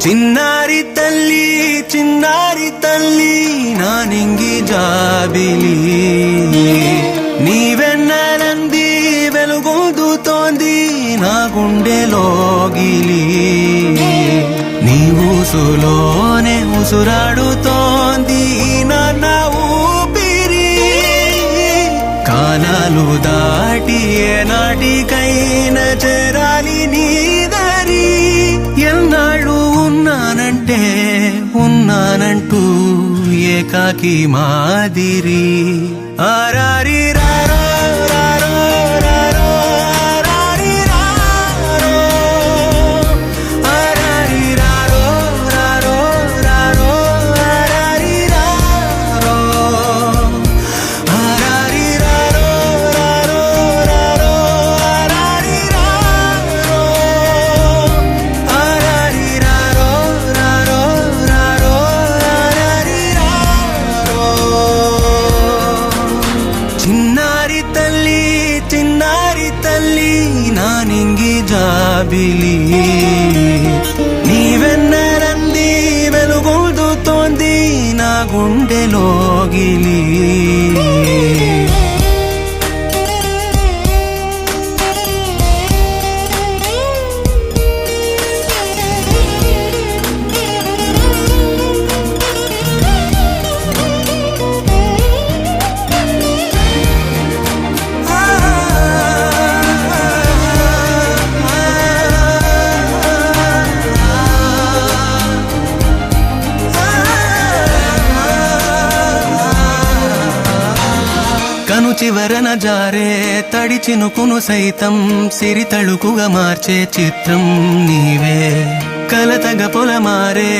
చిన్నారి తల్లి నానింగి జాబిలి నీవెన్నరంది వెలుగొందుతోంది నా గుండెలోగిలి నీ ఊసులోనే ఉసురాడుతోంది నా ఊపిరి కాలాలు దాటి ఏనాటికైనా చేరాలి నీ దరి ఎన్నాళ్ళు ఉన్నానంటూ ఏకాకి మాదిరి ఆరారి రారో రారో రారో ఆరారి రారో ఆరారి రారో రారో రారో ఆరారి రారో ఆరారి రారో రారో రారో ఆరారి రారో ఆరారి రారో రారో రారో ఆరారి రారో చిన్నారి తల్లి నానింగి జాబిలి నీవెన్నరంది వెలుగొందుతోంది నా గుండెలోగిలి కను చివరన జారే తడి చినుకును సైతం సిరి తళుకుగా మార్చే చిత్రం నీవే కలతగ పొలమారే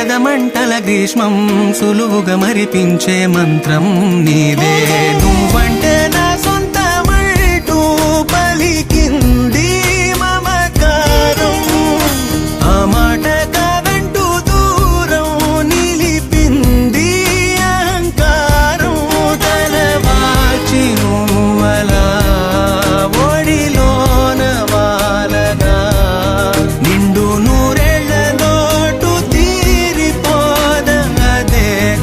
ఎదమంటల గ్రీష్మం సులువుగా మరిపించే మంత్రం నీవే నువ్వంటే నా సొంతమంటూ పలికింది మమకారం ఆ మాట కాదంటూ దూరం నిలిపింది అహంకారం తలవాచి నువ్వలా ఒడిలోన వాలగా నిండు నూరేళ్ల లోటు తీరిపోదదే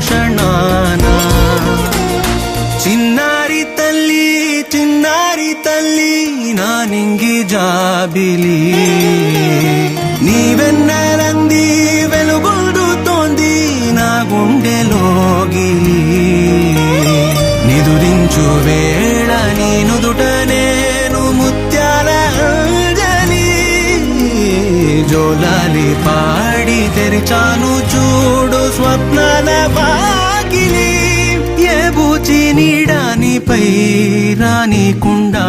క్షణాన చిన్నారి తల్లి నానింగి జాబిలి నీవెన్నరంది వెలుగొందుతోంది నా గుండెలోగిలి నిదురించు వేళ నీ నుదుట నేను ముత్యాల అంజలి జోలాలి పాడి తెరిచాను చూడు స్వప్నాల వాకిలి ఏ బూచి నీడానిపై రానికుండా